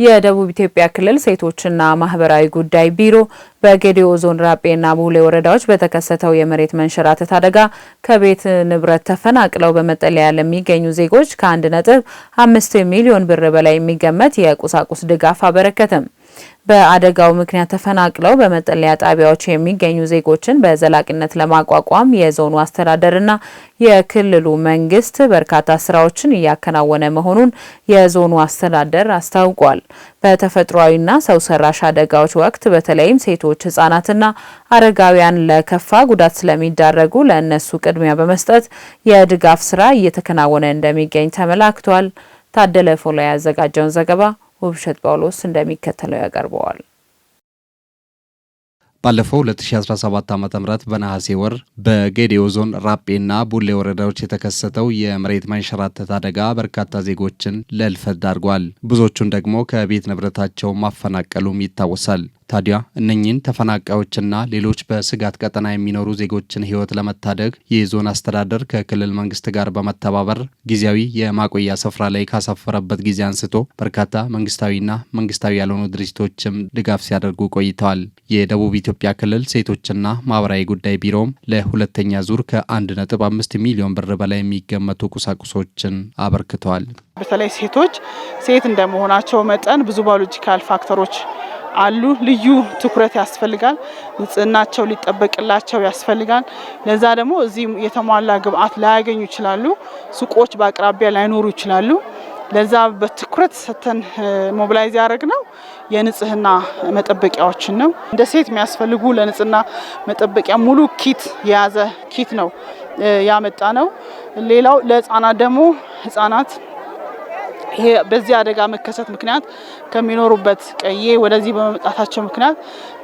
የደቡብ ኢትዮጵያ ክልል ሴቶችና ማህበራዊ ጉዳይ ቢሮ በጌዲዮ ዞን ራጴና ቡሌ ወረዳዎች በተከሰተው የመሬት መንሸራተት አደጋ ከቤት ንብረት ተፈናቅለው በመጠለያ ለሚገኙ ዜጎች ከ1.5 ሚሊዮን ብር በላይ የሚገመት የቁሳቁስ ድጋፍ አበረከተም። በአደጋው ምክንያት ተፈናቅለው በመጠለያ ጣቢያዎች የሚገኙ ዜጎችን በዘላቂነት ለማቋቋም የዞኑ አስተዳደርና የክልሉ መንግስት በርካታ ስራዎችን እያከናወነ መሆኑን የዞኑ አስተዳደር አስታውቋል። በተፈጥሯዊና ሰው ሰራሽ አደጋዎች ወቅት በተለይም ሴቶች፣ ህጻናትና አረጋውያን ለከፋ ጉዳት ስለሚዳረጉ ለእነሱ ቅድሚያ በመስጠት የድጋፍ ስራ እየተከናወነ እንደሚገኝ ተመላክቷል። ታደለ ፎላ ያዘጋጀውን ዘገባ ውብሸት ጳውሎስ እንደሚከተለው ያቀርበዋል። ባለፈው 2017 ዓ.ም በነሐሴ ወር በጌዲዮ ዞን ራጴና ቡሌ ወረዳዎች የተከሰተው የመሬት መንሸራተት አደጋ በርካታ ዜጎችን ለእልፈት ዳርጓል። ብዙዎቹን ደግሞ ከቤት ንብረታቸው ማፈናቀሉም ይታወሳል። ታዲያ እነኚህን ተፈናቃዮችና ሌሎች በስጋት ቀጠና የሚኖሩ ዜጎችን ህይወት ለመታደግ የዞን አስተዳደር ከክልል መንግስት ጋር በመተባበር ጊዜያዊ የማቆያ ስፍራ ላይ ካሰፈረበት ጊዜ አንስቶ በርካታ መንግስታዊና መንግስታዊ ያልሆኑ ድርጅቶችም ድጋፍ ሲያደርጉ ቆይተዋል። የደቡብ ኢትዮጵያ ክልል ሴቶችና ማህበራዊ ጉዳይ ቢሮም ለሁለተኛ ዙር ከ1.5 ሚሊዮን ብር በላይ የሚገመቱ ቁሳቁሶችን አበርክተዋል። በተለይ ሴት እንደመሆናቸው መጠን ብዙ ባዮሎጂካል ፋክተሮች አሉ። ልዩ ትኩረት ያስፈልጋል። ንጽህናቸው ሊጠበቅላቸው ያስፈልጋል። ለዛ ደግሞ እዚህ የተሟላ ግብአት ላያገኙ ይችላሉ። ሱቆች በአቅራቢያ ላይኖሩ ይችላሉ። ለዛ በትኩረት ሰተን ሞቢላይዝ ያደረግነው የንጽህና መጠበቂያዎችን ነው። እንደ ሴት የሚያስፈልጉ ለንጽህና መጠበቂያ ሙሉ ኪት የያዘ ኪት ነው ያመጣ ነው። ሌላው ለህፃናት ደግሞ ህፃናት ይሄ በዚህ አደጋ መከሰት ምክንያት ከሚኖሩበት ቀዬ ወደዚህ በመምጣታቸው ምክንያት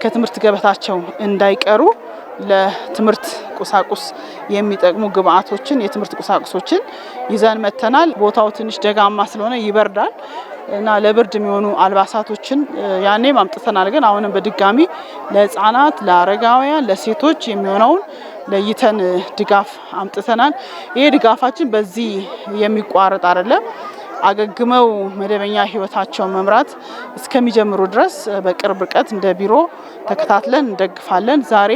ከትምህርት ገበታቸው እንዳይቀሩ ለትምህርት ቁሳቁስ የሚጠቅሙ ግብአቶችን የትምህርት ቁሳቁሶችን ይዘን መተናል። ቦታው ትንሽ ደጋማ ስለሆነ ይበርዳል እና ለብርድ የሚሆኑ አልባሳቶችን ያኔ ማምጥተናል። ግን አሁንም በድጋሚ ለህፃናት፣ ለአረጋውያን፣ ለሴቶች የሚሆነውን ለይተን ድጋፍ አምጥተናል። ይሄ ድጋፋችን በዚህ የሚቋረጥ አይደለም። አገግመው መደበኛ ህይወታቸውን መምራት እስከሚጀምሩ ድረስ በቅርብ ርቀት እንደ ቢሮ ተከታትለን እንደግፋለን። ዛሬ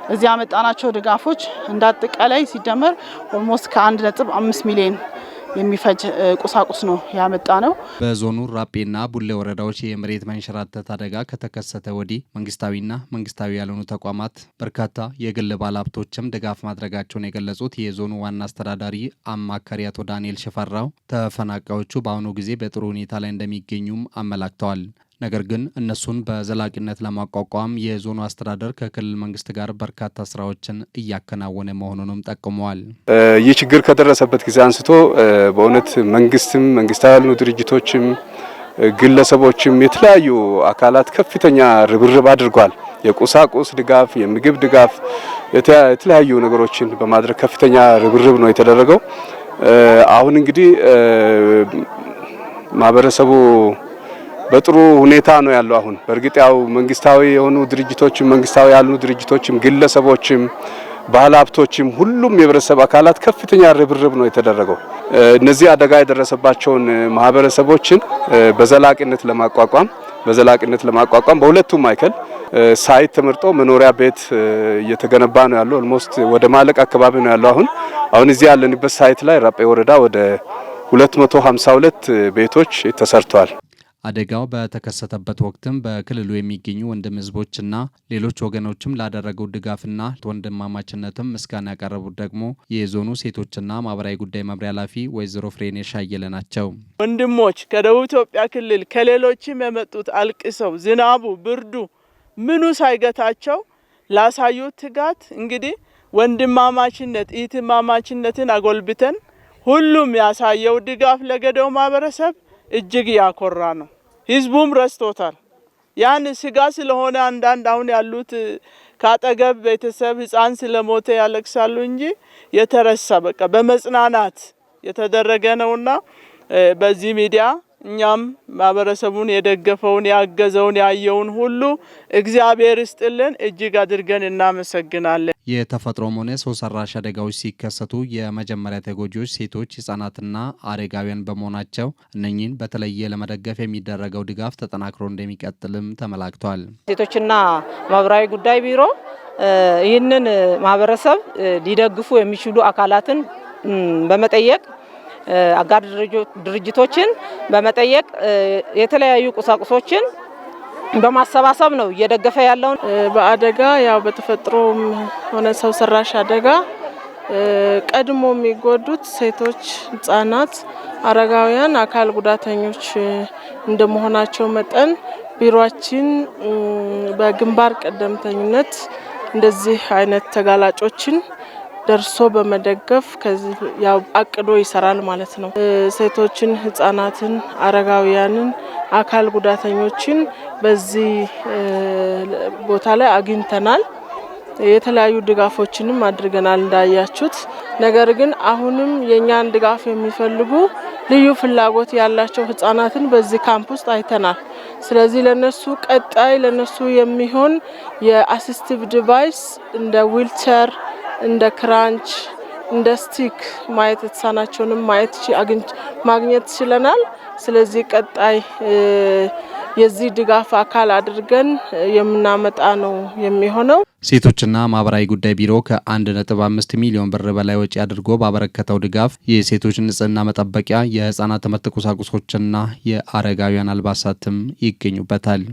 እዚህ ያመጣናቸው ድጋፎች እንዳጠቃላይ ሲደመር ኦልሞስት ከ1.5 ሚሊዮን የሚፈጅ ቁሳቁስ ነው ያመጣ ነው። በዞኑ ራጴና ቡሌ ወረዳዎች የመሬት መንሸራተት አደጋ ከተከሰተ ወዲህ መንግስታዊና መንግስታዊ ያልሆኑ ተቋማት በርካታ የግል ባለሀብቶችም ድጋፍ ማድረጋቸውን የገለጹት የዞኑ ዋና አስተዳዳሪ አማካሪ አቶ ዳንኤል ሽፈራው ተፈናቃዮቹ በአሁኑ ጊዜ በጥሩ ሁኔታ ላይ እንደሚገኙም አመላክተዋል። ነገር ግን እነሱን በዘላቂነት ለማቋቋም የዞኑ አስተዳደር ከክልል መንግስት ጋር በርካታ ስራዎችን እያከናወነ መሆኑንም ጠቁመዋል። ይህ ችግር ከደረሰበት ጊዜ አንስቶ በእውነት መንግስትም መንግስታዊ ያልሆኑ ድርጅቶችም ግለሰቦችም የተለያዩ አካላት ከፍተኛ ርብርብ አድርጓል። የቁሳቁስ ድጋፍ፣ የምግብ ድጋፍ፣ የተለያዩ ነገሮችን በማድረግ ከፍተኛ ርብርብ ነው የተደረገው። አሁን እንግዲህ ማህበረሰቡ በጥሩ ሁኔታ ነው ያለው። አሁን በእርግጥ ያው መንግስታዊ የሆኑ ድርጅቶችም መንግስታዊ ያልሆኑ ድርጅቶችም ግለሰቦችም ባለሀብቶችም ሁሉም የህብረተሰብ አካላት ከፍተኛ ርብርብ ነው የተደረገው። እነዚህ አደጋ የደረሰባቸውን ማህበረሰቦችን በዘላቂነት ለማቋቋም በሁለቱም ማዕከል ሳይት ተመርጦ መኖሪያ ቤት እየተገነባ ነው ያለው። ኦልሞስት ወደ ማለቅ አካባቢ ነው ያለው። አሁን እዚህ ያለንበት ሳይት ላይ ራጴ ወረዳ ወደ 252 ቤቶች ተሰርተዋል። አደጋው በተከሰተበት ወቅትም በክልሉ የሚገኙ ወንድም ህዝቦችና ሌሎች ወገኖችም ላደረገው ድጋፍና ወንድማማችነትም ምስጋና ያቀረቡት ደግሞ የዞኑ ሴቶችና ማህበራዊ ጉዳይ መምሪያ ኃላፊ ወይዘሮ ፍሬኔሽ አየለ ናቸው። ወንድሞች ከደቡብ ኢትዮጵያ ክልል ከሌሎችም የመጡት አልቅሰው ዝናቡ፣ ብርዱ ምኑ ሳይገታቸው ላሳዩት ትጋት እንግዲህ ወንድማማችነት ኢትማማችነትን አጎልብተን ሁሉም ያሳየው ድጋፍ ለገደው ማህበረሰብ እጅግ ያኮራ ነው። ህዝቡም ረስቶታል። ያን ስጋ ስለሆነ አንዳንድ አሁን ያሉት ካጠገብ ቤተሰብ ህፃን ስለሞተ ያለቅሳሉ እንጂ የተረሳ በቃ በመጽናናት የተደረገ ነውና በዚህ ሚዲያ እኛም ማህበረሰቡን የደገፈውን ያገዘውን ያየውን ሁሉ እግዚአብሔር ይስጥልን እጅግ አድርገን እናመሰግናለን። የተፈጥሮም ሆነ ሰው ሰራሽ አደጋዎች ሲከሰቱ የመጀመሪያ ተጎጂዎች ሴቶች፣ ህጻናትና አረጋውያን በመሆናቸው እነኚህን በተለየ ለመደገፍ የሚደረገው ድጋፍ ተጠናክሮ እንደሚቀጥልም ተመላክቷል። ሴቶችና ማህበራዊ ጉዳይ ቢሮ ይህንን ማህበረሰብ ሊደግፉ የሚችሉ አካላትን በመጠየቅ አጋር ድርጅቶችን በመጠየቅ የተለያዩ ቁሳቁሶችን በማሰባሰብ ነው እየደገፈ ያለው። በአደጋ ያው በተፈጥሮም ሆነ ሰው ሰራሽ አደጋ ቀድሞ የሚጎዱት ሴቶች፣ ህጻናት፣ አረጋውያን፣ አካል ጉዳተኞች እንደመሆናቸው መጠን ቢሮአችን በግንባር ቀደምተኝነት እንደዚህ አይነት ተጋላጮችን ደርሶ በመደገፍ ከዚህ ያው አቅዶ ይሰራል ማለት ነው። ሴቶችን፣ ህጻናትን፣ አረጋውያንን፣ አካል ጉዳተኞችን በዚህ ቦታ ላይ አግኝተናል። የተለያዩ ድጋፎችንም አድርገናል እንዳያችሁት። ነገር ግን አሁንም የኛን ድጋፍ የሚፈልጉ ልዩ ፍላጎት ያላቸው ህጻናትን በዚህ ካምፕ ውስጥ አይተናል። ስለዚህ ለነሱ ቀጣይ ለነሱ የሚሆን የአሲስቲቭ ዲቫይስ እንደ ዊልቸር እንደ ክራንች እንደ ስቲክ ማየት የተሳናቸውንም ማግኘት ችለናል። ስለዚህ ቀጣይ የዚህ ድጋፍ አካል አድርገን የምናመጣ ነው የሚሆነው። ሴቶችና ማህበራዊ ጉዳይ ቢሮ ከ1.5 ሚሊዮን ብር በላይ ወጪ አድርጎ ባበረከተው ድጋፍ የሴቶች ንጽህና መጠበቂያ፣ የህፃናት ትምህርት ቁሳቁሶችና የአረጋውያን አልባሳትም ይገኙበታል።